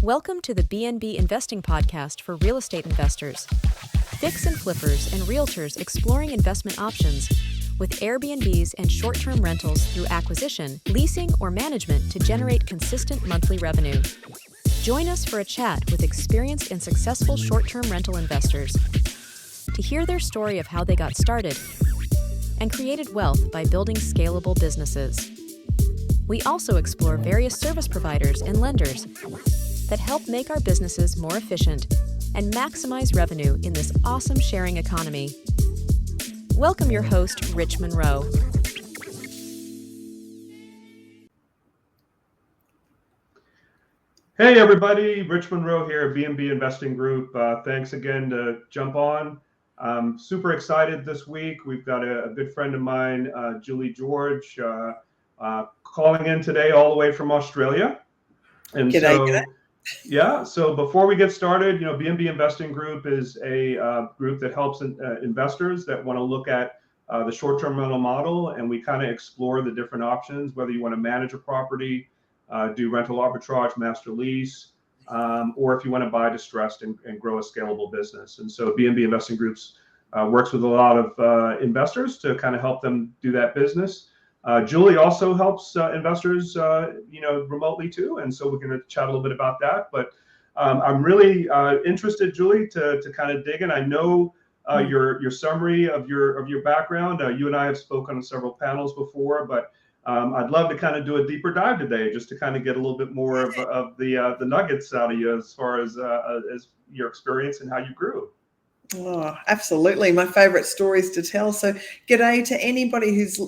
Welcome to the BNB Investing Podcast for real estate investors. Fix and flippers and realtors exploring investment options with Airbnbs and short-term rentals through acquisition, leasing, or management to generate consistent monthly revenue. Join us for a chat with experienced and successful short-term rental investors to hear their story of how they got started and created wealth by building scalable businesses. We also explore various service providers and lenders that help make our businesses more efficient and maximize revenue in this awesome sharing economy. Welcome your host, Rich Monroe. Hey everybody, Rich Monroe here at BNB Investing Group. Thanks again to jump on. I'm super excited this week. We've got a good friend of mine, Julie George, calling in today all the way from Australia. And G'day. Yeah, so before we get started, BNB Investing Group is a group that helps investors that want to look at the short-term rental model, and we kind of explore the different options, whether you want to manage a property, do rental arbitrage, master lease, or if you want to buy distressed and grow a scalable business. And so BNB Investing Groups works with a lot of investors to kind of help them do that business. Julie also helps investors, remotely too, and so we're going to chat a little bit about that. But I'm really interested, Julie, to kind of dig in. I know your summary of your background. You and I have spoken on several panels before, but I'd love to kind of do a deeper dive today, just to kind of get a little bit more of the nuggets out of you as far as your experience and how you grew. Oh, absolutely. My favorite stories to tell. So g'day to anybody who's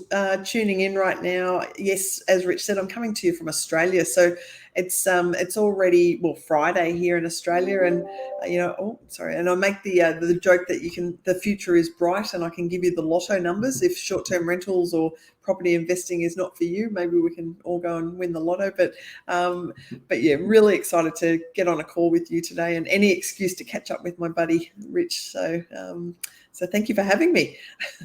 tuning in right now. Yes, as Rich said, I'm coming to you from Australia. So it's already, Friday here in Australia, and and I make the joke that the future is bright, and I can give you the lotto numbers if short-term rentals or property investing is not for you. Maybe we can all go and win the lotto. But yeah, really excited to get on a call with you today, and any excuse to catch up with my buddy Rich. So thank you for having me.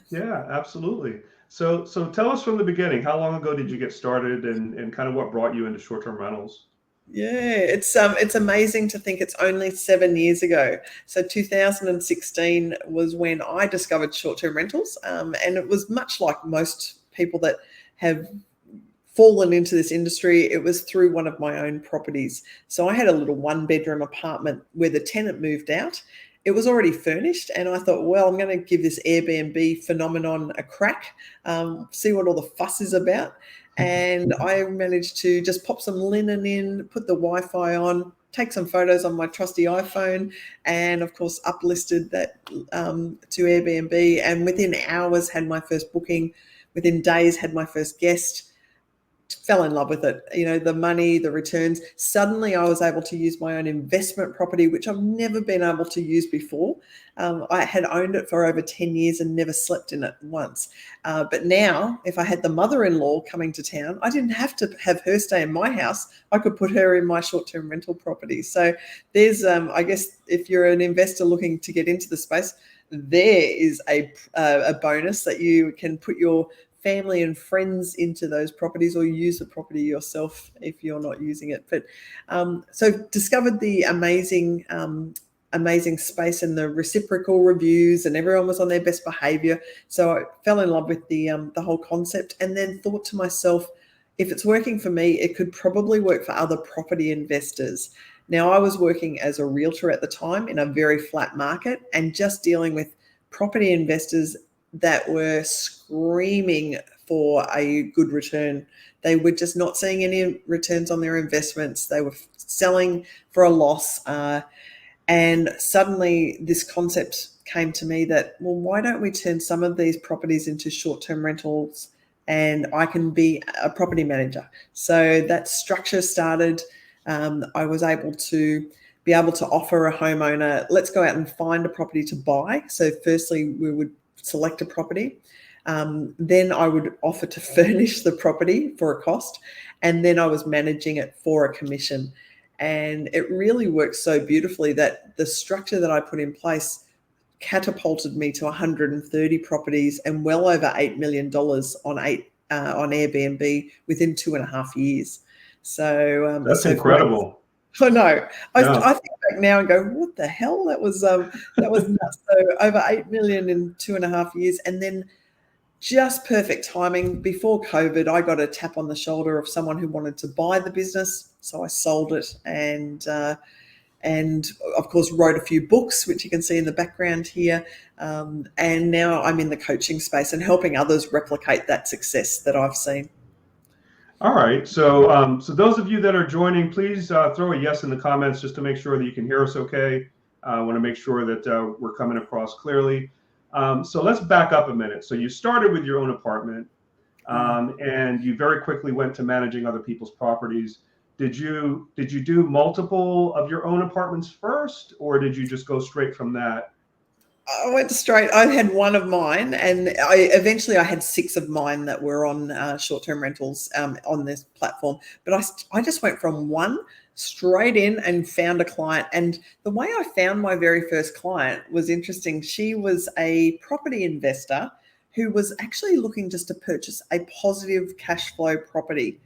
Yeah, absolutely. So tell us from the beginning, how long ago did you get started, and kind of what brought you into short-term rentals? Yeah, it's amazing to think it's only 7 years ago. So 2016 was when I discovered short-term rentals, and it was much like most people that have fallen into this industry. It was through one of my own properties. So I had a little one-bedroom apartment where the tenant moved out. It was already furnished, and I thought, well, I'm going to give this Airbnb phenomenon a crack, see what all the fuss is about. And I managed to just pop some linen in, put the Wi-Fi on, take some photos on my trusty iPhone, and of course uplisted that to Airbnb. And within hours had my first booking. Within days had my first guest. Fell in love with it. The money, the returns. Suddenly I was able to use my own investment property, which I've never been able to use before. I had owned it for over 10 years and never slept in it once. But now, if I had the mother-in-law coming to town, I didn't have to have her stay in my house. I could put her in my short-term rental property. So there's, I guess, if you're an investor looking to get into the space, there is a bonus that you can put your family and friends into those properties, or use the property yourself if you're not using it. But so discovered the amazing space and the reciprocal reviews, and everyone was on their best behavior. So I fell in love with the whole concept, and then thought to myself, if it's working for me, it could probably work for other property investors. Now, I was working as a realtor at the time in a very flat market, and just dealing with property investors that were screaming for a good return. They were just not seeing any returns on their investments. They were selling for a loss. And suddenly this concept came to me that, well, why don't we turn some of these properties into short-term rentals, and I can be a property manager? So that structure started. I was able to offer a homeowner, let's go out and find a property to buy. So firstly, we would select a property. Then I would offer to furnish the property for a cost, and then I was managing it for a commission. And it really worked so beautifully that the structure that I put in place catapulted me to 130 properties and well over $8 million on Airbnb within 2.5 years. So that's incredible. I know. Yeah. I think back now and go, what the hell? That was nuts. So over 8 million in 2.5 years, and then just perfect timing. Before COVID, I got a tap on the shoulder of someone who wanted to buy the business, so I sold it, and of course wrote a few books, which you can see in the background here. And now I'm in the coaching space and helping others replicate that success that I've seen. All right. So so those of you that are joining, please throw a yes in the comments just to make sure that you can hear us okay. I want to make sure that we're coming across clearly. So let's back up a minute. So you started with your own apartment, and you very quickly went to managing other people's properties. Did you do multiple of your own apartments first, or did you just go straight from that? I went straight. I had one of mine, and eventually I had 6 of mine that were on short-term rentals on this platform. But I just went from one straight in and found a client. And the way I found my very first client was interesting. She was a property investor who was actually looking just to purchase a positive cash flow property.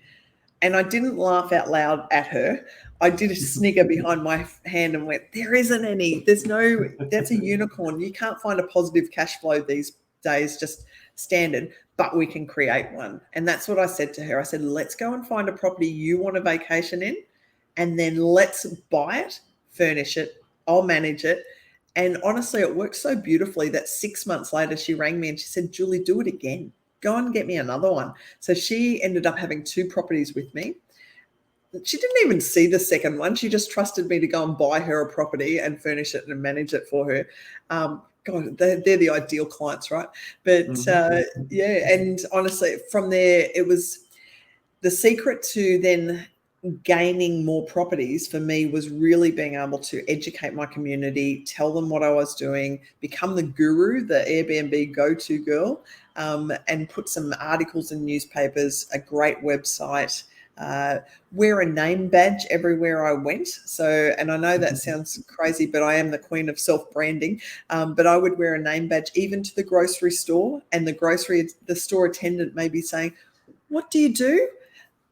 And I didn't laugh out loud at her. I did a snigger behind my hand and went, there isn't any. There's no, that's a unicorn. You can't find a positive cash flow these days, just standard, but we can create one. And that's what I said to her. I said, let's go and find a property you want a vacation in, and then let's buy it, furnish it, I'll manage it. And honestly, it worked so beautifully that 6 months later, she rang me and she said, Julie, do it again. Go and get me another one. So she ended up having 2 properties with me. She didn't even see the second one. She just trusted me to go and buy her a property and furnish it and manage it for her. God, they're the ideal clients, right? But yeah, and honestly, from there, it was the secret to then gaining more properties for me was really being able to educate my community, tell them what I was doing, become the guru, the Airbnb go-to girl, and put some articles in newspapers, a great website, wear a name badge everywhere I went. So, and I know that sounds crazy, but I am the queen of self-branding. But I would wear a name badge even to the grocery store, and the store attendant may be saying, what do you do?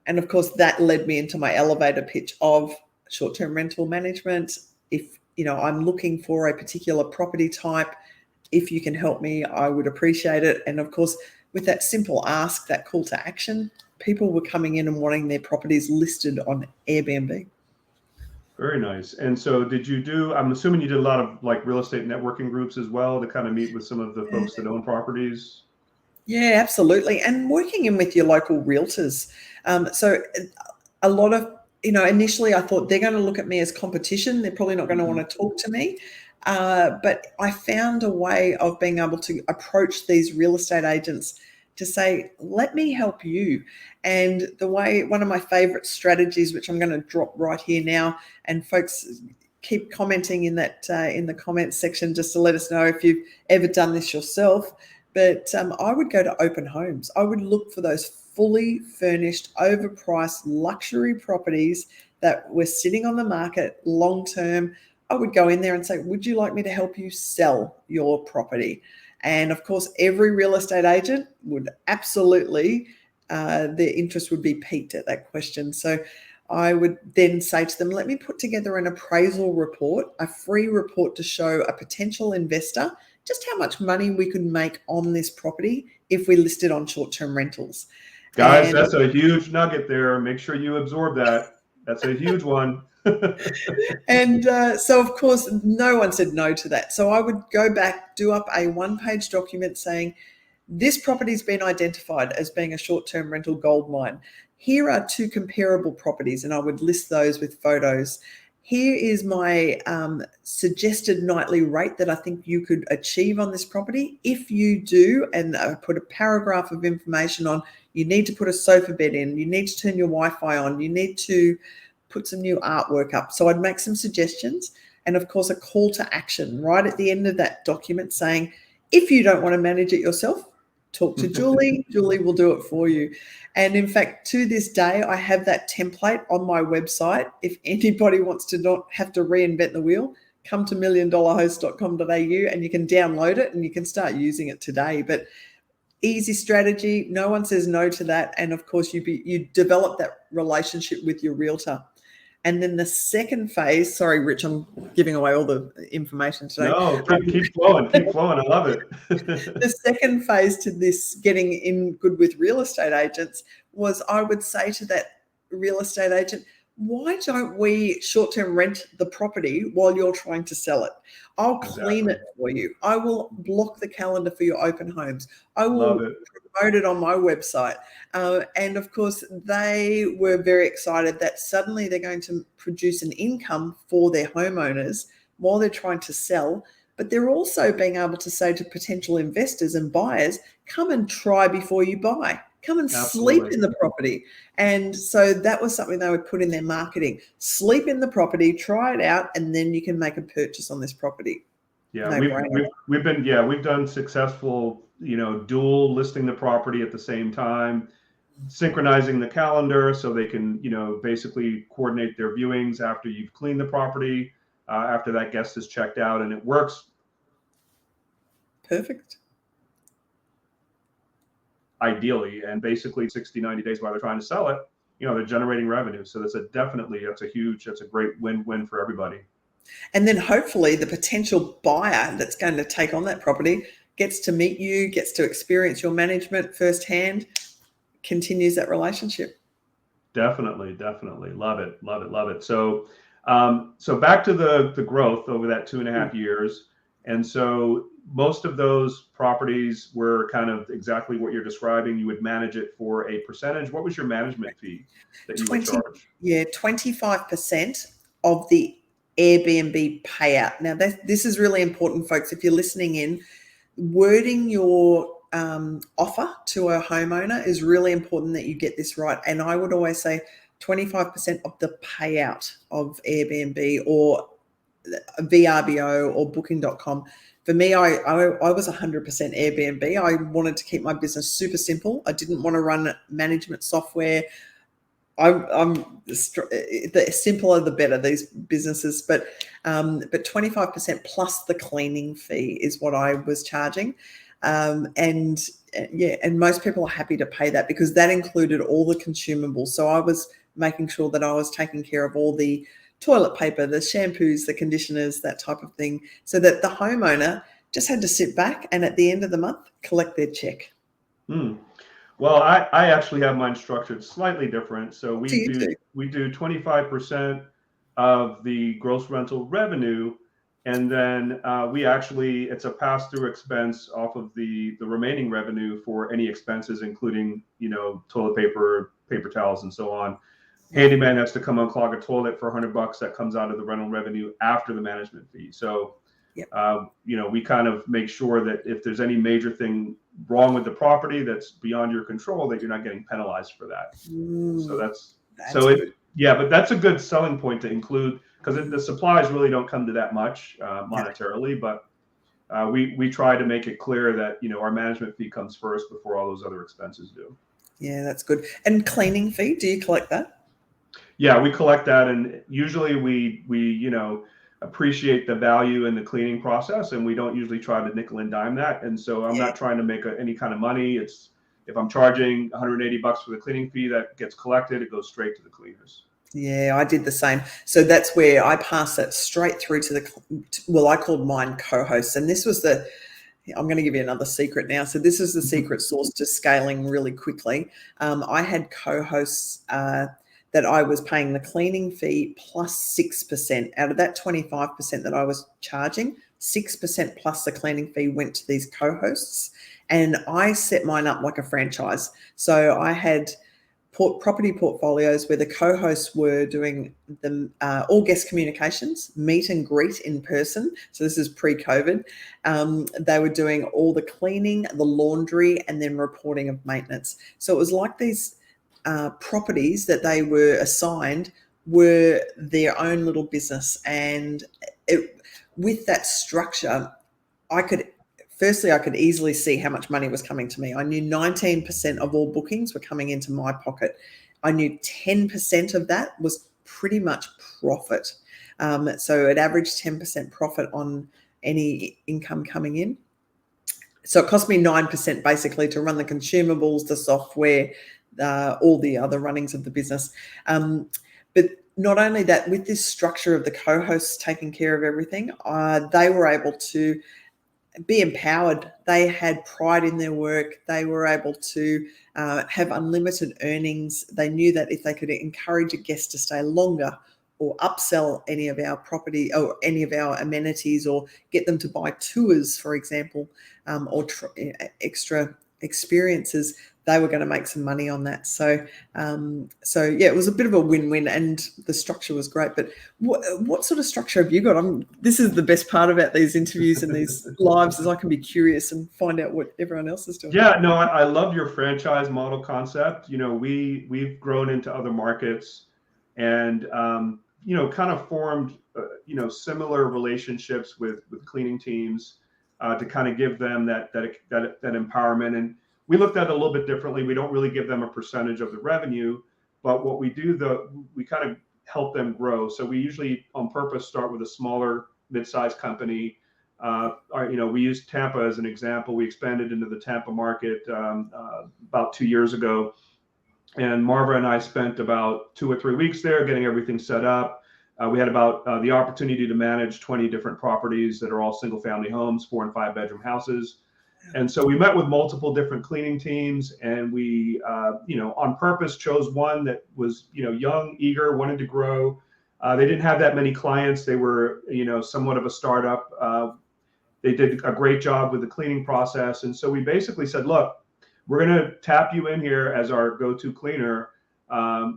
And of course, that led me into my elevator pitch of short-term rental management. If, I'm looking for a particular property type, if you can help me, I would appreciate it. And of course, with that simple ask, that call to action, people were coming in and wanting their properties listed on Airbnb. Very nice. And so I'm assuming you did a lot of like real estate networking groups as well to kind of meet with some of the folks that own properties? Yeah, absolutely. And working in with your local realtors. So a lot of, initially I thought they're going to look at me as competition. They're probably not going to want to talk to me. But I found a way of being able to approach these real estate agents to say, let me help you. And one of my favorite strategies, which I'm going to drop right here now, and folks keep commenting in that in the comments section just to let us know if you've ever done this yourself. But I would go to open homes. I would look for those fully furnished, overpriced luxury properties that were sitting on the market long term. I would go in there and say, would you like me to help you sell your property? And of course, every real estate agent would absolutely, their interest would be piqued at that question. So I would then say to them, let me put together an appraisal report, a free report to show a potential investor just how much money we could make on this property if we listed on short-term rentals. Guys, that's a huge nugget there. Make sure you absorb that. That's a huge one. And so, of course, no one said no to that. So I would go back, do up a 1-page document saying, this property's been identified as being a short-term rental gold mine. Here are 2 comparable properties, and I would list those with photos. Here is my suggested nightly rate that I think you could achieve on this property. If you do, and put a paragraph of information on, you need to put a sofa bed in, you need to turn your Wi-Fi on, you need to put some new artwork up. So I'd make some suggestions, and of course a call to action right at the end of that document saying, if you don't want to manage it yourself, talk to Julie. Julie will do it for you. And in fact, to this day, I have that template on my website. If anybody wants to not have to reinvent the wheel, come to milliondollarhost.com.au and you can download it and you can start using it today. But easy strategy. No one says no to that. And of course, you develop that relationship with your realtor. And then the second phase, sorry, Rich, I'm giving away all the information today. No, keep flowing. Keep flowing. I love it. The second phase to this getting in good with real estate agents was, I would say to that real estate agent, why don't we short-term rent the property while you're trying to sell it? I'll clean it for you. I will block the calendar for your open homes. I will promote it on my website. And of course, they were very excited that suddenly they're going to produce an income for their homeowners while they're trying to sell. But they're also being able to say to potential investors and buyers, come and try before you buy. Come and sleep in the property. And so that was something they would put in their marketing. Sleep in the property, try it out, and then you can make a purchase on this property. Yeah, we've done successful, dual listing the property at the same time, synchronizing the calendar so they can, basically coordinate their viewings after you've cleaned the property, after that guest is checked out, and it works. Perfect. Ideally, and basically 60, 90 days while they're trying to sell it, they're generating revenue. So that's a great win-win for everybody. And then hopefully the potential buyer that's going to take on that property gets to meet you, gets to experience your management firsthand, continues that relationship. Definitely. Love it. So back to the growth over that 2.5 years. And so most of those properties were kind of exactly what you're describing. You would manage it for a percentage. What was your management fee that you would charge? Yeah, 25% of the Airbnb payout. Now, this is really important, folks. If you're listening in, wording your offer to a homeowner is really important that you get this right. And I would always say 25% of the payout of Airbnb or VRBO or Booking.com. For me, I was 100% Airbnb. I wanted to keep my business super simple. I didn't want to run management software. The simpler the better, these businesses. But 25% plus the cleaning fee is what I was charging. And most people are happy to pay that because that included all the consumables. So I was making sure that I was taking care of all the toilet paper, the shampoos, the conditioners, that type of thing, so that the homeowner just had to sit back and at the end of the month collect their check. Well, I actually have mine structured slightly different. So we do 25% of the gross rental revenue, and then it's a pass-through expense off of the remaining revenue for any expenses, including toilet paper, paper towels, and so on. Handyman has to come unclog a toilet for $100. That comes out of the rental revenue after the management fee. So, we kind of make sure that if there's any major thing wrong with the property that's beyond your control, that you're not getting penalized for that. But that's a good selling point to include, because the supplies really don't come to that much monetarily, but we try to make it clear that our management fee comes first before all those other expenses do. Yeah, that's good. And cleaning fee, do you collect that? Yeah, we collect that, and usually we appreciate the value in the cleaning process, and we don't usually try to nickel and dime that. And so I'm not trying to make any kind of money. It's if I'm charging $180 for the cleaning fee, that gets collected, it goes straight to the cleaners. Yeah, I did the same. So that's where I passed that straight through to I called mine co-hosts, and this was I'm going to give you another secret now. So this is the secret sauce to scaling really quickly. I had co-hosts that I was paying the cleaning fee plus 6%. Out of that 25% that I was charging, 6% plus the cleaning fee went to these co-hosts. And I set mine up like a franchise. So I had property portfolios where the co-hosts were doing all guest communications, meet and greet in person. So this is pre-COVID. They were doing all the cleaning, the laundry, and then reporting of maintenance. So it was like these properties that they were assigned were their own little business. And with that structure, I could easily see how much money was coming to me. I knew 19% of all bookings were coming into my pocket. I knew 10% of that was pretty much profit. So it averaged 10% profit on any income coming in. So it cost me 9% basically to run the consumables, the software, all the other runnings of the business. But not only that, with this structure of the co-hosts taking care of everything, they were able to be empowered. They had pride in their work. They were able to have unlimited earnings. They knew that if they could encourage a guest to stay longer or upsell any of our property or any of our amenities or get them to buy tours, for example, or extra experiences, they were going to make some money on that. So yeah, it was a bit of a win-win, and the structure was great. But what sort of structure have you got? This is the best part about these interviews and these lives, is I can be curious and find out what everyone else is doing. Yeah, no, I love your franchise model concept. We've grown into other markets, and kind of formed similar relationships with cleaning teams to kind of give them that empowerment. And we looked at it a little bit differently. We don't really give them a percentage of the revenue, but what we do, we kind of help them grow. So we usually on purpose start with a smaller mid-sized company. We use Tampa as an example. We expanded into the Tampa market about 2 years ago. And Marva and I spent about 2 or 3 weeks there getting everything set up. We had about the opportunity to manage 20 different properties that are all single family homes, 4 and 5 bedroom houses. And so we met with multiple different cleaning teams, and we, on purpose chose one that was, young, eager, wanted to grow. They didn't have that many clients. They were, somewhat of a startup. They did a great job with the cleaning process. And so we basically said, look, we're going to tap you in here as our go-to cleaner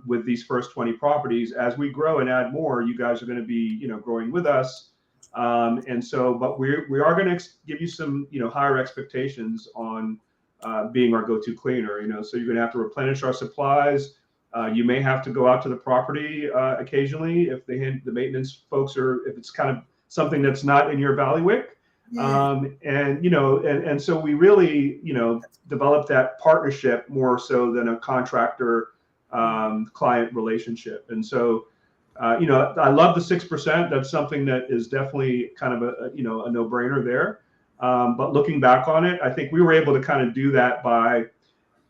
with these first 20 properties. As we grow and add more, you guys are going to be, growing with us. But we are going to give you some, higher expectations on being our go-to cleaner. So you're going to have to replenish our supplies. You may have to go out to the property occasionally if the maintenance folks if it's kind of something that's not in your bailiwick. Yeah. And so we really, developed that partnership more so than a contractor client relationship. And so, I love the 6%. That's something that is definitely kind of a no-brainer there. But looking back on it, I think we were able to kind of do that by,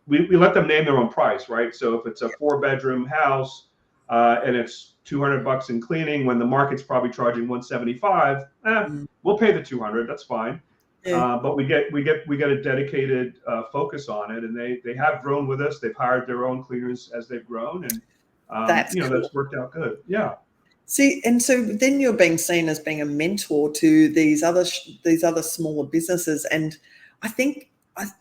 we let them name their own price, right? So if it's a 4-bedroom house and it's $200 in cleaning, when the market's probably charging $175, we'll pay the $200. That's fine. Yeah. But we get a dedicated focus on it, and they have grown with us. They've hired their own cleaners as they've grown, and that's cool. That's worked out good. Yeah. See, and so then you're being seen as being a mentor to these other smaller businesses, and I think.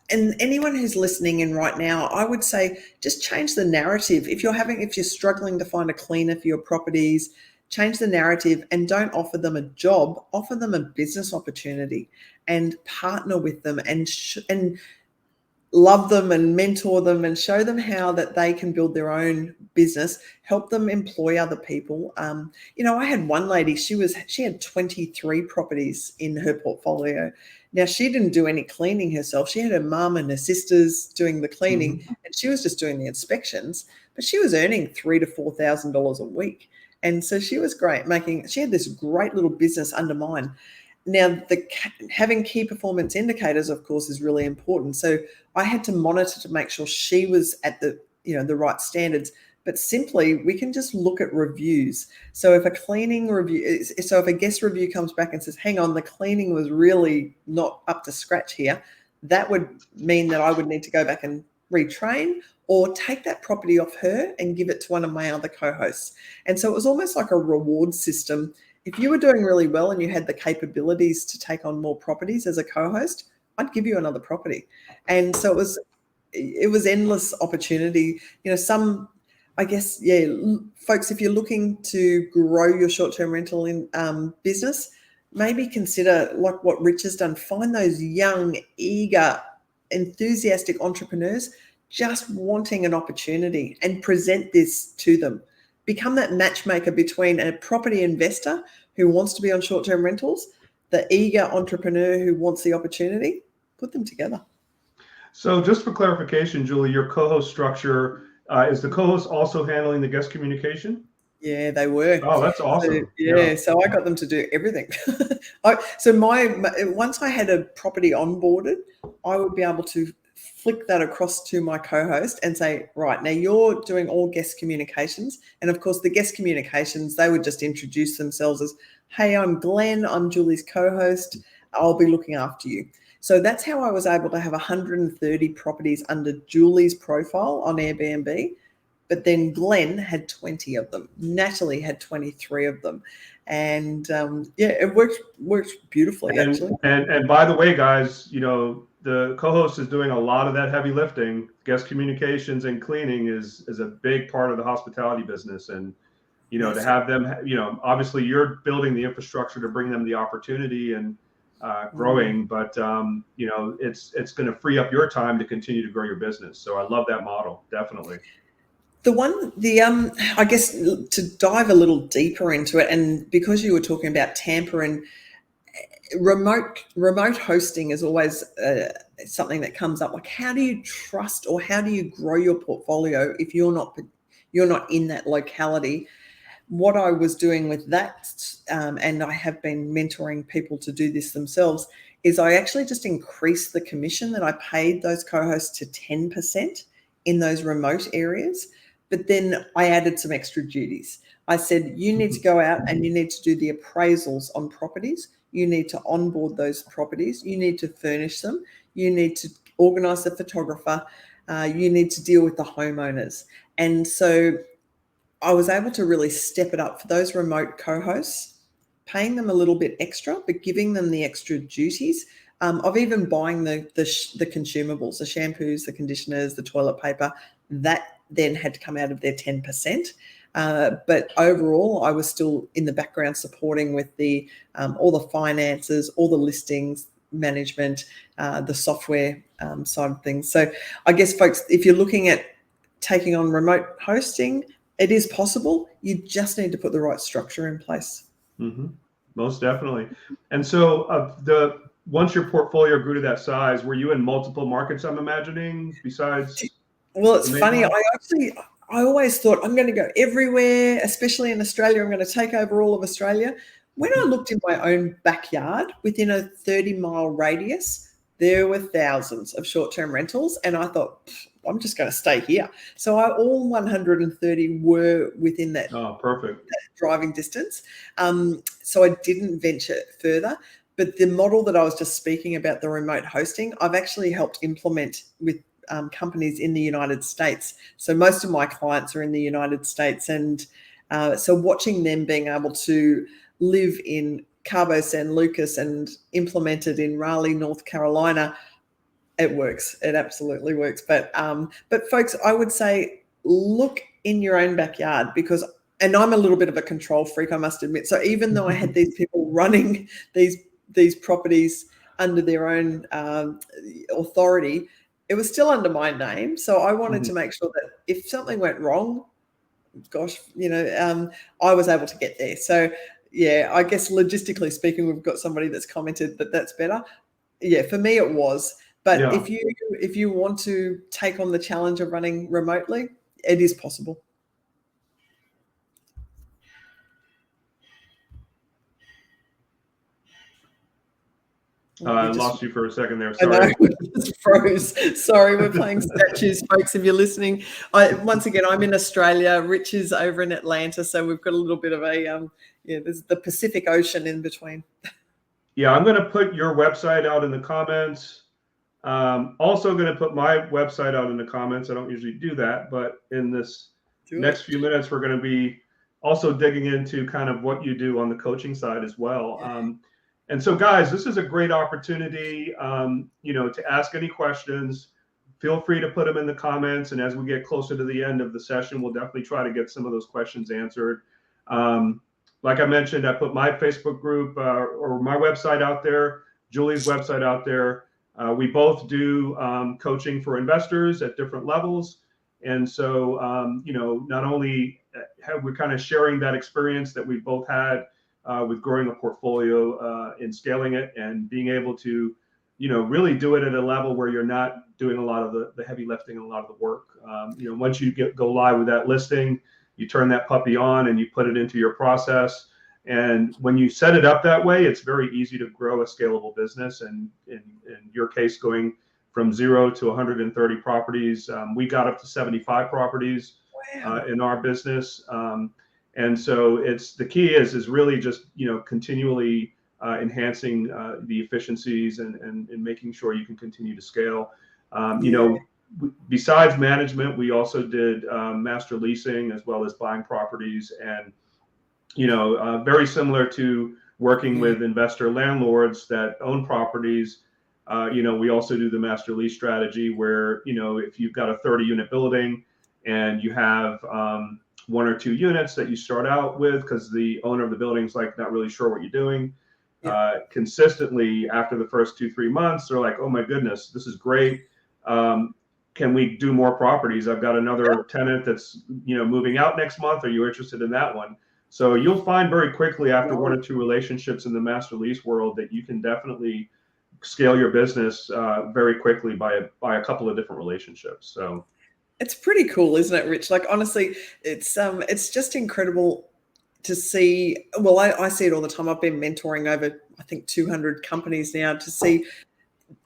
And anyone who's listening in right now, I would say just change the narrative. If you're struggling to find a cleaner for your properties, change the narrative and don't offer them a job. Offer them a business opportunity and partner with them and love them and mentor them and show them how that they can build their own business. Help them employ other people. I had one lady. She had 23 properties in her portfolio. Now, she didn't do any cleaning herself. She had her mum and her sisters doing the cleaning, and she was just doing the inspections. But she was earning $3,000 to $4,000 a week, and so she was great. She had this great little business under mine. Now, having key performance indicators, of course, is really important. So I had to monitor to make sure she was at the right standards. But simply, we can just look at reviews. So if a guest review comes back and says, hang on, the cleaning was really not up to scratch here, that would mean that I would need to go back and retrain or take that property off her and give it to one of my other co-hosts. And so it was almost like a reward system. If you were doing really well and you had the capabilities to take on more properties as a co-host, I'd give you another property. And so it was endless opportunity. I guess, folks, if you're looking to grow your short-term rental in business, maybe consider like what Rich has done. Find those young, eager, enthusiastic entrepreneurs just wanting an opportunity and present this to them. Become that matchmaker between a property investor who wants to be on short-term rentals, the eager entrepreneur who wants the opportunity. Put them together. So just for clarification, Julie, your co-host structure, is the co-host also handling the guest communication? Yeah, they were. Oh, that's awesome. So I got them to do everything. Once I had a property onboarded, I would be able to flick that across to my co-host and say, right, now you're doing all guest communications. And of course, the guest communications, they would just introduce themselves as, hey, I'm Glenn, I'm Julie's co-host, I'll be looking after you. So that's how I was able to have 130 properties under Julie's profile on Airbnb. But then Glenn had 20 of them. Natalie had 23 of them. And it worked beautifully, actually. And by the way, guys, you know, the co-host is doing a lot of that heavy lifting. Guest communications and cleaning is a big part of the hospitality business. And, you know, to have them, you know, obviously you're building the infrastructure to bring them the opportunity and growing, but, you know, it's going to free up your time to continue to grow your business. So I love that model, definitely. I guess to dive a little deeper into it, and because you were talking about Tampa and remote hosting is always something that comes up. Like, how do you trust or how do you grow your portfolio if you're not in that locality? What I was doing with that, and I have been mentoring people to do this themselves, is I actually just increased the commission that I paid those co-hosts to 10% in those remote areas. But then I added some extra duties. I said, you need to go out and you need to do the appraisals on properties. You need to onboard those properties. You need to furnish them. You need to organize the photographer. You need to deal with the homeowners. And so I was able to really step it up for those remote co-hosts, paying them a little bit extra, but giving them the extra duties of even buying the consumables, the shampoos, the conditioners, the toilet paper. That then had to come out of their 10%. But overall, I was still in the background supporting with the all the finances, all the listings, management, the software side of things. So I guess, folks, if you're looking at taking on remote hosting, it is possible. You just need to put the right structure in place. Mm-hmm. Most definitely. And so once your portfolio grew to that size, were you in multiple markets, I'm imagining, besides? Well, it's funny. I always thought I'm going to go everywhere, especially in Australia. I'm going to take over all of Australia. When I looked in my own backyard, within a 30-mile radius, there were thousands of short-term rentals. And I thought, I'm just going to stay here. So all 130 were within that, perfect. that driving distance. So I didn't venture further. But the model that I was just speaking about, the remote hosting, I've actually helped implement with companies in the United States. So most of my clients are in the United States. And so watching them being able to live in Cabo San Lucas and implement it in Raleigh, North Carolina, it works. It absolutely works. But folks, I would say look in your own backyard and I'm a little bit of a control freak, I must admit. So even though I had these people running these properties under their own authority, it was still under my name. So I wanted to make sure that if something went wrong, gosh, I was able to get there. So yeah, I guess logistically speaking, we've got somebody that's commented that that's better. Yeah, for me it was. But if you want to take on the challenge of running remotely, it is possible. I lost you for a second there. Sorry. I know, just froze. Sorry, we're playing statues, folks, if you're listening. Once again, I'm in Australia. Rich is over in Atlanta, so we've got a little bit of there's the Pacific Ocean in between. Yeah, I'm going to put your website out in the comments. Also going to put my website out in the comments. I don't usually do that, but in this next few minutes, we're going to be also digging into kind of what you do on the coaching side as well. Yeah. And so, guys, this is a great opportunity, to ask any questions. Feel free to put them in the comments. And as we get closer to the end of the session, we'll definitely try to get some of those questions answered. Like I mentioned, I put my Facebook group or my website out there, Julie's website out there. We both do coaching for investors at different levels. And so, not only have we kind of sharing that experience that we both had with growing a portfolio and scaling it and being able to, really do it at a level where you're not doing a lot of the heavy lifting and a lot of the work. Once you go live with that listing, you turn that puppy on and you put it into your process. And when you set it up that way, it's very easy to grow a scalable business. And in your case, going from 0 to 130 properties. We got up to 75 properties in our business. And so the key is really just, continually enhancing the efficiencies and making sure you can continue to scale. Besides management, we also did master leasing as well as buying properties, and very similar to working with investor landlords that own properties. We also do the master lease strategy where, if you've got a 30-unit building and you have 1 or 2 units that you start out with because the owner of the building's like not really sure what you're doing. Consistently after the first 2-3 months, they're like, oh my goodness, this is great. Can we do more properties? I've got another tenant that's moving out next month. Are you interested in that one? So you'll find very quickly after 1 or 2 relationships in the master lease world that you can definitely scale your business very quickly by a couple of different relationships. So it's pretty cool, isn't it, Rich? Like, honestly, it's just incredible to see. Well, I see it all the time. I've been mentoring over, I think, 200 companies now, to see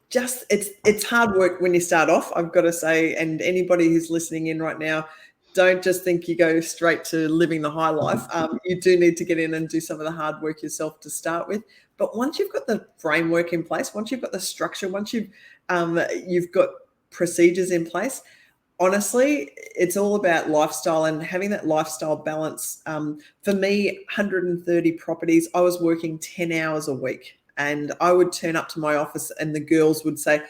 just it's hard work when you start off, I've got to say. And anybody who's listening in right now, don't just think you go straight to living the high life. You do need to get in and do some of the hard work yourself to start with. But once you've got the framework in place, once you've got the structure, once you've got procedures in place, honestly, it's all about lifestyle and having that lifestyle balance. For me, 130 properties, I was working 10 hours a week, and I would turn up to my office and the girls would say,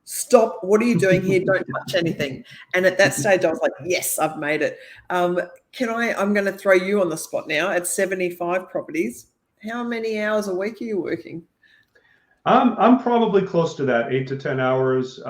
stop, what are you doing here? Don't touch anything. And at that stage, I was like, yes, I've made it. I'm going to throw you on the spot now. At 75 properties, how many hours a week are you working? I'm probably close to that, 8 to 10 hours.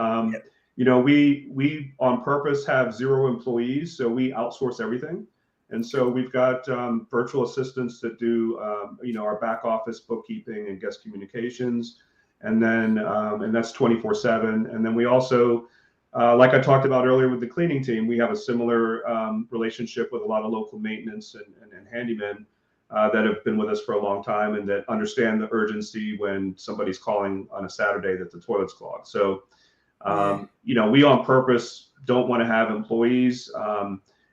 We on purpose have 0 employees, so we outsource everything. And so we've got virtual assistants that do, our back office bookkeeping and guest communications. And then, and that's 24/7. And then we also, like I talked about earlier with the cleaning team, we have a similar relationship with a lot of local maintenance and handymen that have been with us for a long time and that understand the urgency when somebody's calling on a Saturday that the toilet's clogged. So, we on purpose don't want to have employees.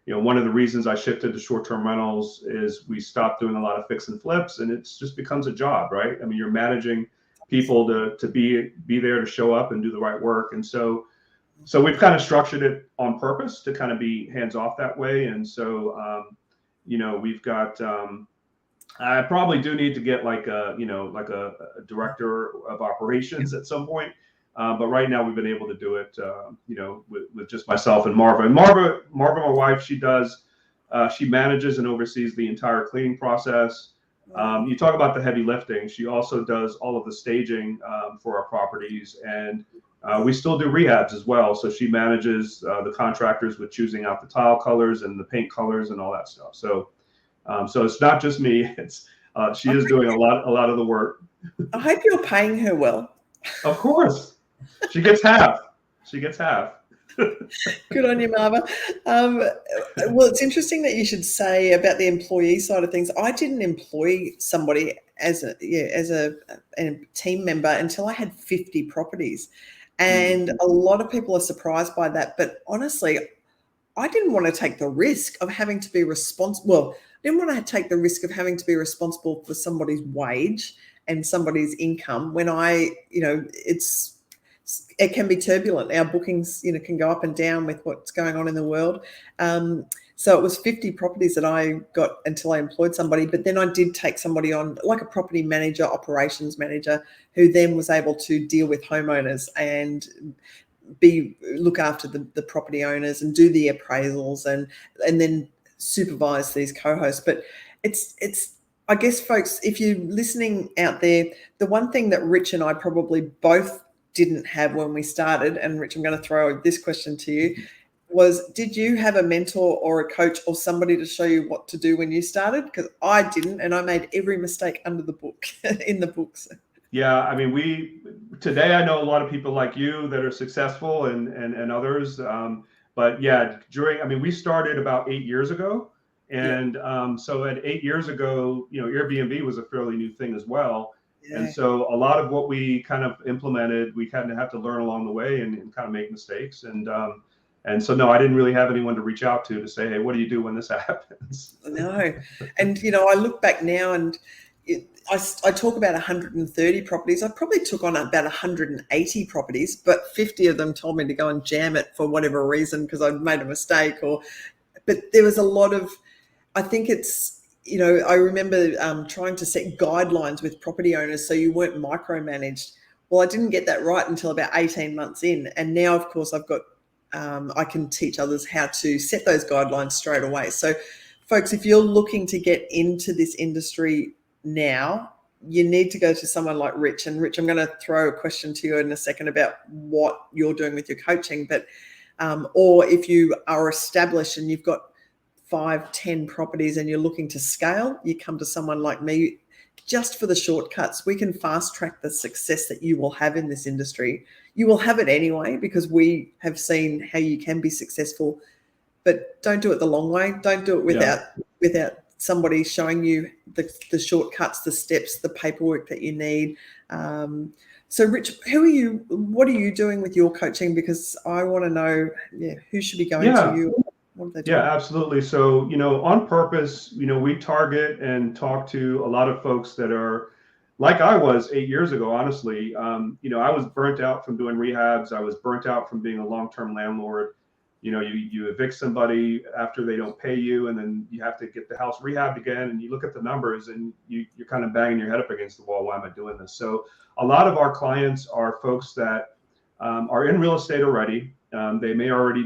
One of the reasons I shifted to short-term rentals is we stopped doing a lot of fix and flips, and it just becomes a job, right? I mean, you're managing people to be there to show up and do the right work. And so we've kind of structured it on purpose to kind of be hands off that way. And so, we've got, I probably do need to get like a director of operations at some point. But right now we've been able to do it, with just myself and Marva. And Marva, my wife, she manages and oversees the entire cleaning process. You talk about the heavy lifting. She also does all of the staging for our properties, and we still do rehabs as well. So she manages the contractors with choosing out the tile colors and the paint colors and all that stuff. So it's not just me. It's she is doing a lot of the work. I hope you're paying her well. Of course, she gets half. Good on you, Marva. Well, it's interesting that you should say about the employee side of things. I didn't employ somebody as a team member until I had 50 properties. And a lot of people are surprised by that. But honestly, I didn't want to take the risk of having to be responsible. Well, I didn't want to take the risk of having to be responsible for somebody's wage and somebody's income when it can be turbulent. Our bookings, can go up and down with what's going on in the world. So it was 50 properties that I got until I employed somebody. But then I did take somebody on, like a property manager, operations manager, who then was able to deal with homeowners and look after the property owners and do the appraisals and then supervise these co-hosts. But it's I guess, folks, if you're listening out there, the one thing that Rich and I probably both didn't have when we started, and Rich, I'm going to throw this question to you, was did you have a mentor or a coach or somebody to show you what to do when you started? Because I didn't, and I made every mistake under the book, in the books. Yeah, I mean, today I know a lot of people like you that are successful and others. But yeah, we started about 8 years ago. And so at 8 years ago, Airbnb was a fairly new thing as well. And Yeah. so a lot of what we kind of implemented, we kind of have to learn along the way and kind of make mistakes. And so, no, I didn't really have anyone to reach out to say, hey, what do you do when this happens? No. And, I look back now and I talk about 130 properties. I probably took on about 180 properties, but 50 of them told me to go and jam it for whatever reason because I'd made a mistake. But there was a lot of, I think it's, I remember trying to set guidelines with property owners so you weren't micromanaged. Well, I didn't get that right until about 18 months in. And now, of course, I've got, I can teach others how to set those guidelines straight away. So, folks, if you're looking to get into this industry now, you need to go to someone like Rich. And Rich, I'm going to throw a question to you in a second about what you're doing with your coaching. But, or if you are established and you've got 5-10 properties and you're looking to scale, you come to someone like me just for the shortcuts. We can fast track the success that you will have in this industry. You will have it anyway because we have seen how you can be successful, but don't do it the long way. Don't do it without somebody showing you the shortcuts, the steps, the paperwork that you need. So Rich, what are you doing with your coaching? Because I want to know who should be going to you. What are they doing? Yeah, absolutely. So, on purpose, we target and talk to a lot of folks that are like I was 8 years ago, honestly. I was burnt out from doing rehabs. I was burnt out from being a long-term landlord. You evict somebody after they don't pay you, and then you have to get the house rehabbed again. And you look at the numbers and you're kind of banging your head up against the wall. Why am I doing this? So a lot of our clients are folks that are in real estate already. They may already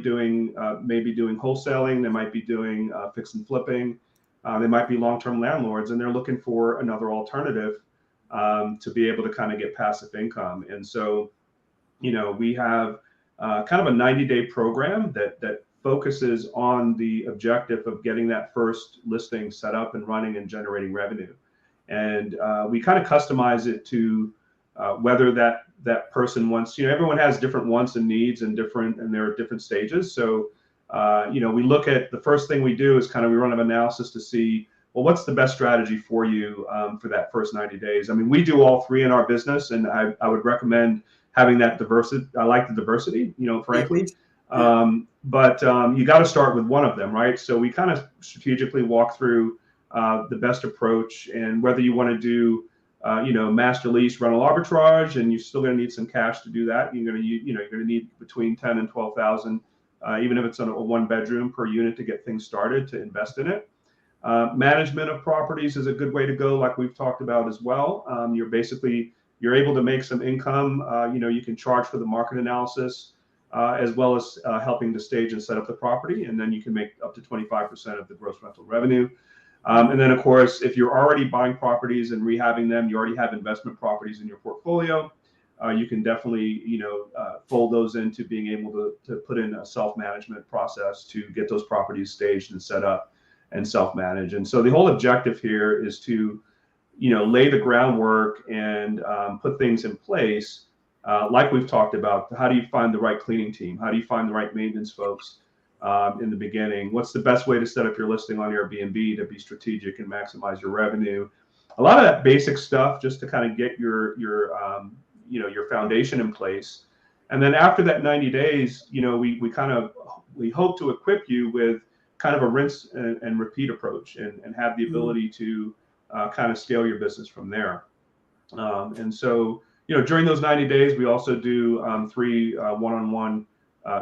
maybe doing wholesaling. They might be doing fix and flipping. They might be long-term landlords, and they're looking for another alternative to be able to kind of get passive income. And so, we have kind of a 90-day program that focuses on the objective of getting that first listing set up and running and generating revenue. And we kind of customize it to whether that person wants, everyone has different wants and needs and there are different stages. So, we look at the first thing we do is we run an analysis to see, well, what's the best strategy for you for that first 90 days? I mean, we do all three in our business, and I would recommend having that diversity. I like the diversity, frankly. But you got to start with one of them, right? So we kind of strategically walk through the best approach, and whether you want to do master lease rental arbitrage, and you're still going to need some cash to do that. You're going to need between 10 and 12,000, even if it's on a 1-bedroom per unit to get things started to invest in it. Management of properties is a good way to go, like we've talked about as well. You're able to make some income. You can charge for the market analysis as well as helping to stage and set up the property, and then you can make up to 25% of the gross rental revenue. And then, of course, if you're already buying properties and rehabbing them, you already have investment properties in your portfolio. You can definitely, fold those into being able to put in a self-management process to get those properties staged and set up and self-manage. And so the whole objective here is to, lay the groundwork and put things in place. Like we've talked about, how do you find the right cleaning team? How do you find the right maintenance folks? In the beginning, what's the best way to set up your listing on Airbnb to be strategic and maximize your revenue? A lot of that basic stuff just to kind of get your foundation in place. And then after that 90 days, we hope to equip you with kind of a rinse and repeat approach and have the ability to kind of scale your business from there. And so, during those 90 days, we also do 3 one-on-one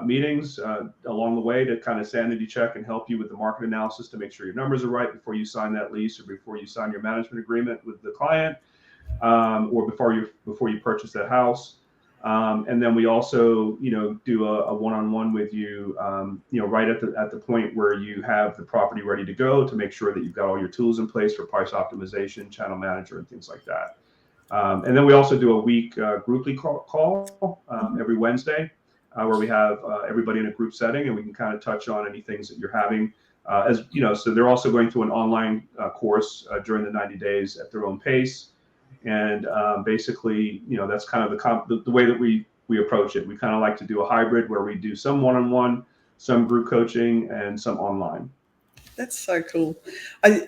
meetings along the way to kind of sanity check and help you with the market analysis to make sure your numbers are right before you sign that lease or before you sign your management agreement with the client, or before you purchase that house. And then we also, do a one-on-one with you, right at the point where you have the property ready to go to make sure that you've got all your tools in place for price optimization, channel manager, and things like that. And then we also do a week grouply call every Wednesday. Where we have everybody in a group setting, and we can kind of touch on any things that you're having. So they're also going through an online course during the 90 days at their own pace. And basically, that's kind of the way that we approach it. We kind of like to do a hybrid where we do some one-on-one, some group coaching, and some online. That's so cool. I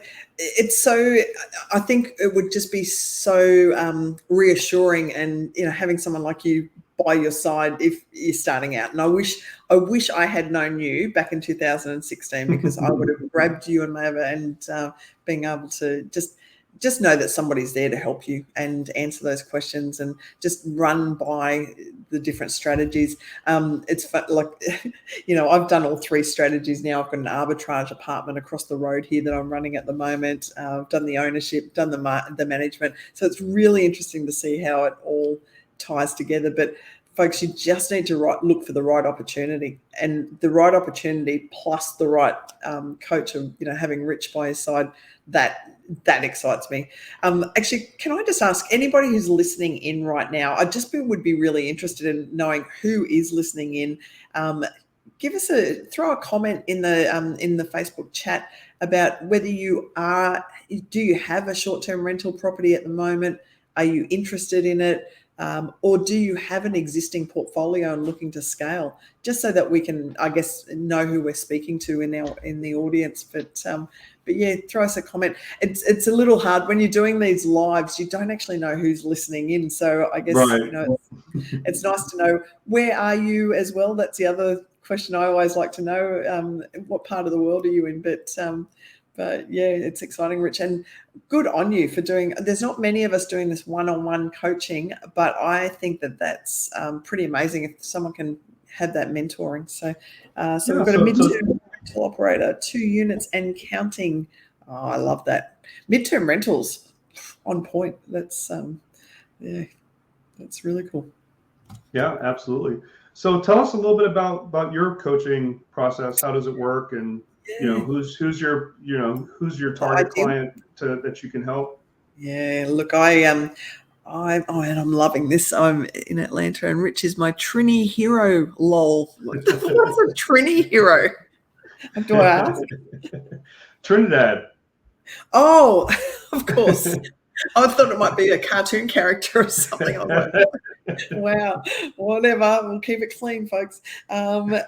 think it would just be so reassuring, and having someone like you by your side if you're starting out. And I wish I had known you back in 2016, because I would have grabbed you and Mava and being able to just know that somebody's there to help you and answer those questions, and just run by the different strategies. It's fun, like, I've done all 3 strategies now. I've got an arbitrage apartment across the road here that I'm running at the moment. I've done the ownership, done the management. So it's really interesting to see how it all ties together. But folks, you just need to look for the right opportunity, and the right opportunity plus the right coach of, having Rich by his side, that excites me. Actually, can I just ask anybody who's listening in right now, would be really interested in knowing who is listening in. Throw a comment in the Facebook chat about whether do you have a short-term rental property at the moment? Are you interested in it? Or do you have an existing portfolio and looking to scale? Just so that we can, I guess, know who we're speaking to in the audience. But yeah, throw us a comment. It's a little hard when you're doing these lives. You don't actually know who's listening in. So I guess Right. It's nice to know, where are you as well. That's the other question I always like to know. What part of the world are you in? But yeah, it's exciting, Rich, and good on you for doing. There's not many of us doing this one-on-one coaching, but I think that's pretty amazing if someone can have that mentoring. So we've got a midterm rental operator, 2 units and counting. Oh, I love that. Midterm rentals on point. That's that's really cool. Yeah, absolutely. So tell us a little bit about your coaching process. How does it work? And who's your target client that you can help? Yeah, look, and I'm loving this. I'm in Atlanta, and Rich is my Trini hero. Lol. What's a Trini hero? Do I ask? Trinidad. Oh, of course. I thought it might be a cartoon character or something. I was like, wow, whatever. We'll keep it clean, folks. And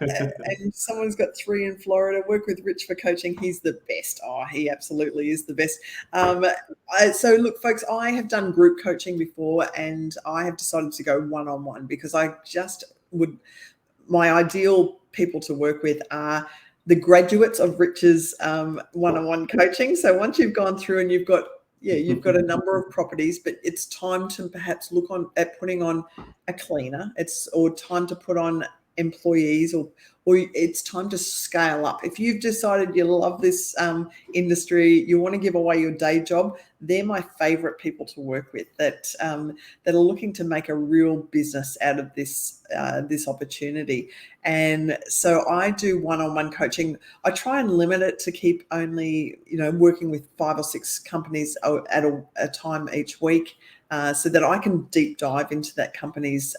someone's got 3 in Florida. Work with Rich for coaching. He's the best. Oh, he absolutely is the best. So look, folks, I have done group coaching before, and I have decided to go one-on-one, because my ideal people to work with are the graduates of Rich's one-on-one coaching. So once you've gone through and you've got a number of properties, but it's time to perhaps look at putting on a cleaner. Or time to put on employees, or it's time to scale up. If you've decided you love this industry, you want to give away your day job, they're my favorite people to work with, that are looking to make a real business out of this opportunity. And so I do one-on-one coaching. I try and limit it to keep only working with 5 or 6 companies at a time each week, so that I can deep dive into that company's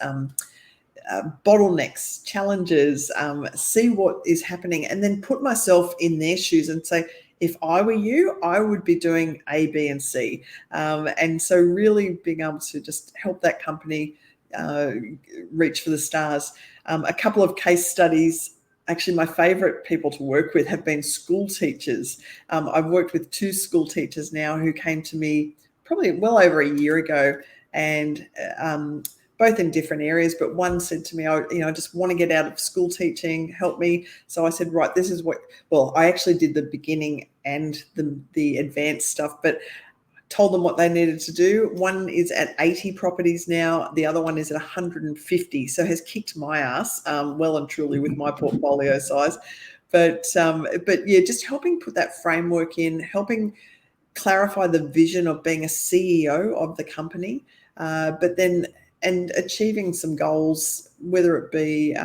bottlenecks, challenges, see what is happening, and then put myself in their shoes and say, if I were you, I would be doing A, B, and C. And so really being able to just help that company reach for the stars. A couple of case studies. Actually, my favorite people to work with have been school teachers. I've worked with 2 school teachers now who came to me probably well over a year ago, and both in different areas, but one said to me, I just want to get out of school teaching, help me. So I said, right, this is I actually did the beginning and the advanced stuff, but told them what they needed to do. One is at 80 properties now. The other one is at 150. So has kicked my ass well and truly with my portfolio size. But yeah, just helping put that framework in, helping clarify the vision of being a CEO of the company, and achieving some goals, whether it be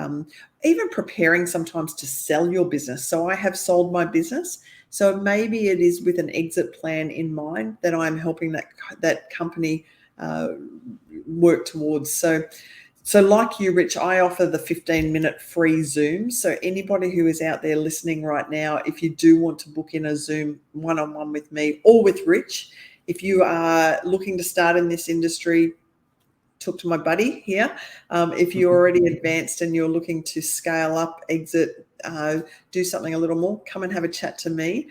even preparing sometimes to sell your business. So I have sold my business. So maybe it is with an exit plan in mind that I'm helping that company work towards. So like you, Rich, I offer the 15-minute free Zoom. So anybody who is out there listening right now, if you do want to book in a Zoom one-on-one with me or with Rich, if you are looking to start in this industry, talk to my buddy here. If you're already advanced and you're looking to scale up, exit, do something a little more, come and have a chat to me.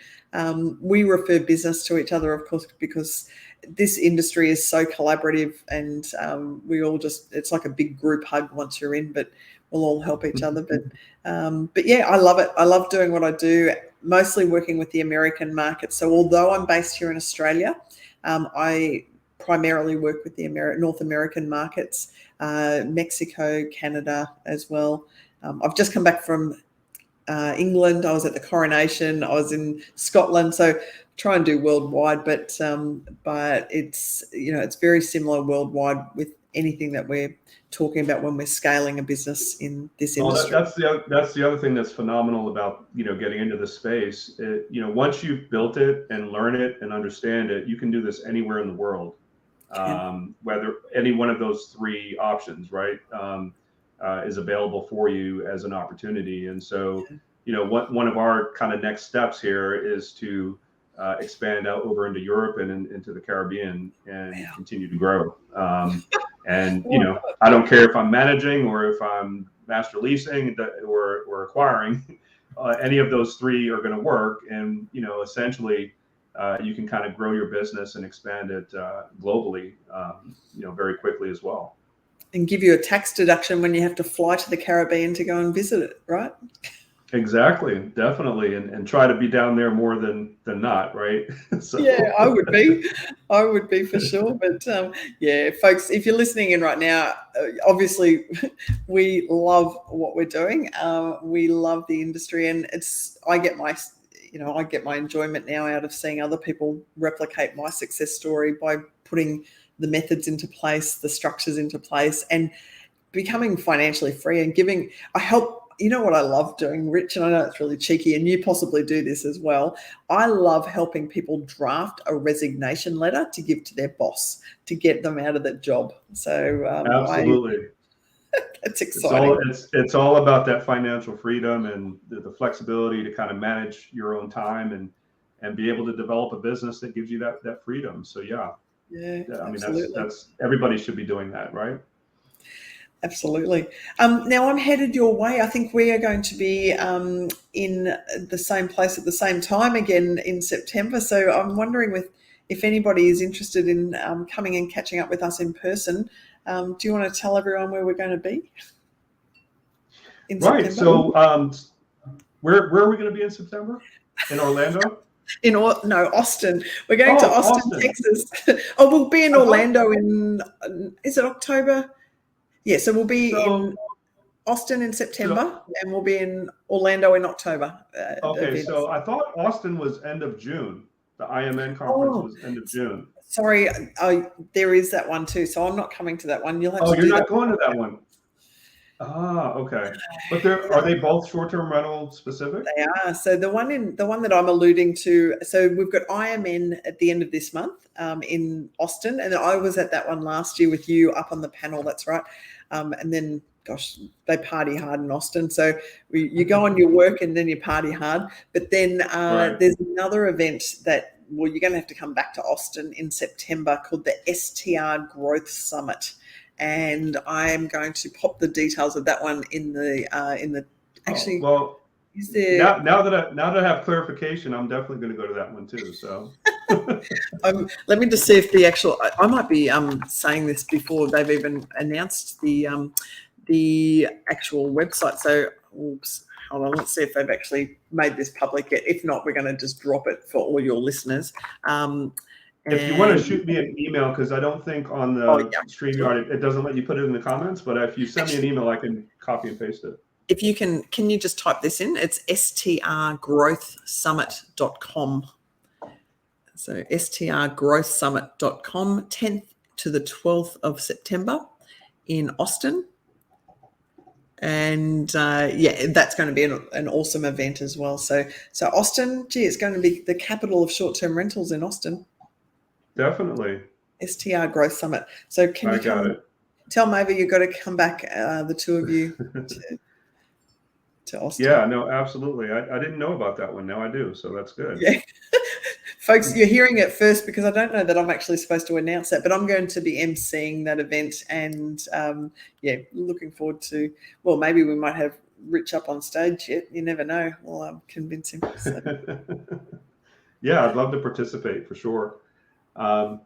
We refer business to each other, of course, because this industry is so collaborative, and we all it's like a big group hug once you're in, but we'll all help each other. But yeah, I love it. I love doing what I do, mostly working with the American market. So although I'm based here in Australia, I primarily work with the North American markets, Mexico, Canada as well. I've just come back from England. I was at the coronation. I was in Scotland. So try and do worldwide, but it's, it's very similar worldwide with anything that we're talking about when we're scaling a business in this industry. That's the other thing that's phenomenal about, getting into this space. Once you've built it and learn it and understand it, you can do this anywhere in the world. Whether any one of those three options, right, is available for you as an opportunity. And so, one of our kind of next steps here is to expand out over into Europe and into the Caribbean and continue to grow. And, I don't care if I'm managing or if I'm master leasing or acquiring, any of those three are going to work. And, essentially, you can kind of grow your business and expand it globally, very quickly as well. And give you a tax deduction when you have to fly to the Caribbean to go and visit it, right? Exactly, definitely, and try to be down there more than not, right? So. Yeah, I would be for sure. But yeah, folks, if you're listening in right now, obviously we love what we're doing. We love the industry, and I get my enjoyment now out of seeing other people replicate my success story by putting the methods into place, the structures into place, and becoming financially free and giving. I help. You know what I love doing, Rich, and I know it's really cheeky, and you possibly do this as well. I love helping people draft a resignation letter to give to their boss to get them out of that job. So absolutely, that's exciting. It's all about that financial freedom and the flexibility to kind of manage your own time and be able to develop a business that gives you that freedom. So yeah, I mean that's everybody should be doing that, right? Absolutely. Now I'm headed your way. I think we are going to be in the same place at the same time again in September. So I'm wondering if anybody is interested in coming and catching up with us in person. Do you want to tell everyone where we're going to be in September? Right. So where are we going to be in September? In Orlando? Austin. We're going to Austin, Texas. We'll be in Orlando is it October? Yeah, so we'll be in Austin in September, and we'll be in Orlando in October. Okay, so I thought Austin was end of June. The IMN conference was end of June. Sorry, there is that one too. So I'm not coming to that one. You'll have to. You're not going to that one. Okay. But are they both short-term rental specific? They are. So the one that I'm alluding to. So we've got IMN at the end of this month in Austin, and I was at that one last year with you up on the panel. That's right. And then, gosh, they party hard in Austin. So you go on your work and then you party hard. But then there's another event that, you're going to have to come back to Austin in September called the STR Growth Summit. And I'm going to pop the details of that one in the actually. Is there, now that I have clarification, I'm definitely going to go to that one too. So let me just see if the actual. I might be saying this before they've even announced the actual website. So, oops, hold on. Let's see if they've actually made this public yet. If not, we're going to just drop it for all your listeners. If you want to shoot me an email, because I don't think on the StreamYard it doesn't let you put it in the comments, but if you send me an email, I can copy and paste it. If you can you just type this in? It's strgrowthsummit.com. So strgrowthsummit.com, 10th to the 12th of September in Austin. And that's going to be an awesome event as well. So Austin, it's going to be the capital of short-term rentals in Austin. Definitely. STR Growth Summit. So can you tell Maeva you've got to come back, the two of you, to Austin? Yeah, no, absolutely. I didn't know about that one. Now I do. So that's good. Yeah. Folks, you're hearing it first because I don't know that I'm actually supposed to announce that, but I'm going to be emceeing that event, and looking forward to, well, maybe we might have Rich up on stage yet. You never know. We'll convince him. So. Yeah, I'd love to participate for sure. All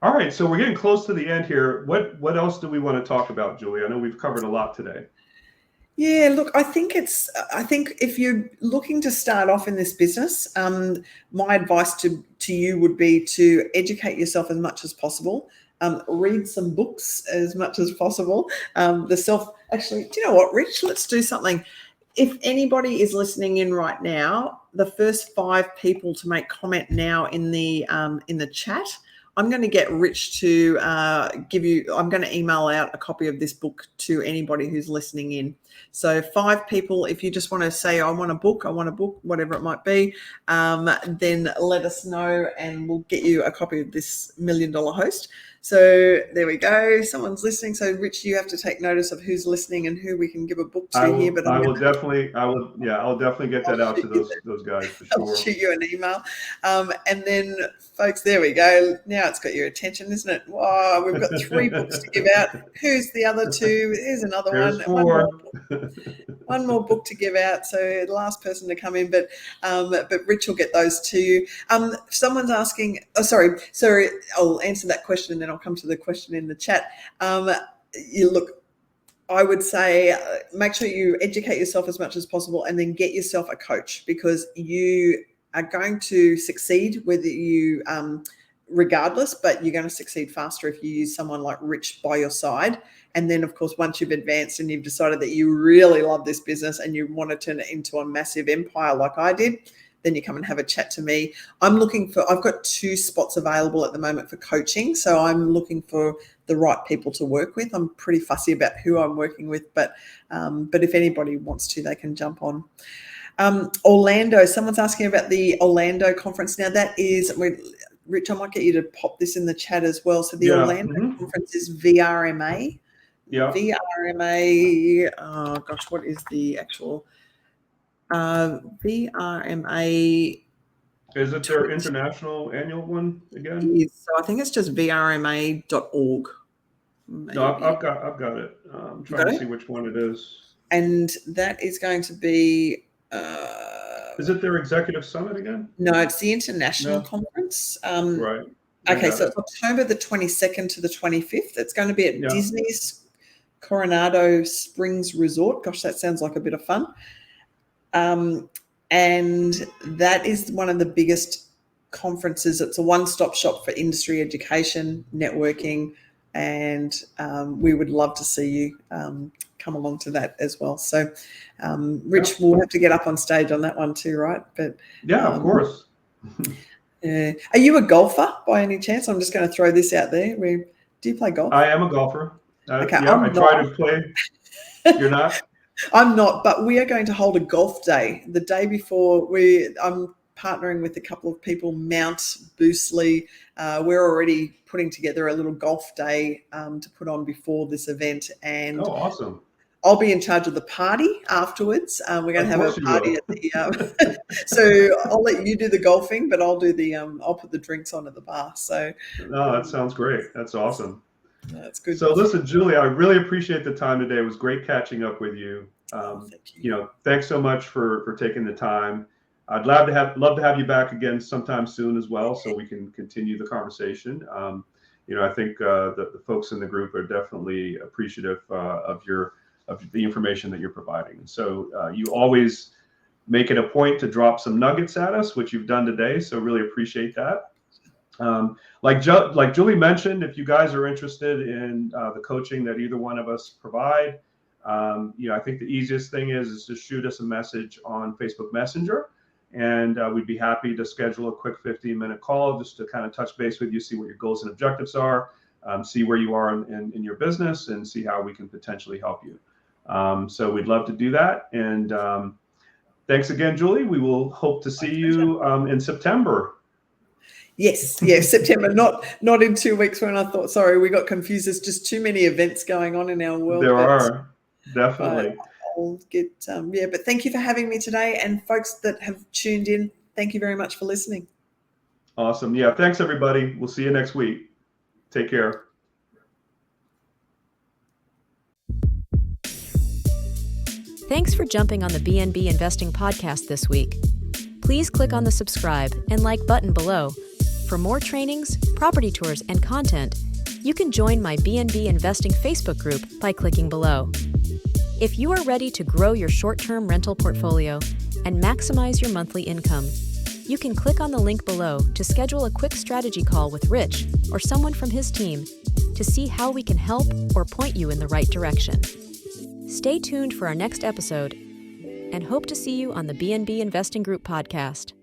right, so we're getting close to the end here. What else do we want to talk about, Julie? I know we've covered a lot today. Yeah, look, I think if you're looking to start off in this business, my advice to you would be to educate yourself as much as possible. Read some books as much as possible. Actually, do you know what, Rich? Let's do something. If anybody is listening in right now, the first 5 people to make comment now in the chat, I'm going to get Rich to I'm going to email out a copy of this book to anybody who's listening in. So 5 people, if you just want to say, I want a book, whatever it might be, then let us know and we'll get you a copy of this $1 Million Host. So there we go. Someone's listening. So Rich, you have to take notice of who's listening and who we can give a book to here. But I'll definitely get that out to those guys for sure. I'll shoot you an email. And then folks, there we go. Now it's got your attention, isn't it? Wow, we've got 3 books to give out. Who's the other 2? Here's another There's one. 4. One more book to give out. So the last person to come in, but Rich will get those to you. Someone's asking, sorry, I'll answer that question and then I'll come to the question in the chat. I would say make sure you educate yourself as much as possible and then get yourself a coach, because you are going to succeed whether you regardless, but you're going to succeed faster if you use someone like Rich by your side. And then, of course, once you've advanced and you've decided that you really love this business and you want to turn it into a massive empire like I did, then you come and have a chat to me. I've got 2 spots available at the moment for coaching. So I'm looking for the right people to work with. I'm pretty fussy about who I'm working with, but if anybody wants to, they can jump on. Orlando, someone's asking about the Orlando conference. Now that is, Rich, I might get you to pop this in the chat as well. So the Orlando conference is VRMA. Yeah. VRMA, oh gosh, what is the actual VRMA? Is it their international annual one again? So I think it's just vrma.org. No, I've got it. I'm trying to see which one it is. And that is going to be... is it their executive summit again? No, it's the international conference. Right. Okay, so it's October the 22nd to the 25th. It's going to be at Disney's Coronado Springs Resort. Gosh, that sounds like a bit of fun. And that is one of the biggest conferences. It's a one-stop shop for industry education, networking, and we would love to see you come along to that as well. So, Rich, we'll have to get up on stage on that one too, right? But of course. Are you a golfer by any chance? I'm just going to throw this out there. Do you play golf? I am a golfer. Okay, I try to play. You're not? I'm not, but we are going to hold a golf day the day before. I'm partnering with a couple of people, Mount Boostley. We're already putting together a little golf day to put on before this event. And awesome. I'll be in charge of the party afterwards. We're going to have a party at the so I'll let you do the golfing, but I'll do I'll put the drinks on at the bar. So that sounds great. That's awesome. That's good. So listen, Julie, I really appreciate the time today. It was great catching up with you. Thank you. Thanks so much for taking the time. I'd love to have you back again sometime soon as well, so we can continue the conversation. I think the folks in the group are definitely appreciative of the information that you're providing. And so you always make it a point to drop some nuggets at us, which you've done today. So really appreciate that. Like Julie mentioned, if you guys are interested in the coaching that either one of us provide, I think the easiest thing is to shoot us a message on Facebook Messenger, and we'd be happy to schedule a quick 15-minute call just to kind of touch base with you, see what your goals and objectives are, see where you are in your business, and see how we can potentially help you. So we'd love to do that. And thanks again, Julie. We will hope to see you in September. Yes, September, not in 2 weeks when I thought, sorry, we got confused. There's just too many events going on in our world. There are, definitely. I'll get, but thank you for having me today. And folks that have tuned in, thank you very much for listening. Awesome. Yeah. Thanks, everybody. We'll see you next week. Take care. Thanks for jumping on the BNB Investing Podcast this week. Please click on the subscribe and like button below. For more trainings, property tours, and content, you can join my BNB Investing Facebook group by clicking below. If you are ready to grow your short-term rental portfolio and maximize your monthly income, you can click on the link below to schedule a quick strategy call with Rich or someone from his team to see how we can help or point you in the right direction. Stay tuned for our next episode and hope to see you on the BNB Investing Group podcast.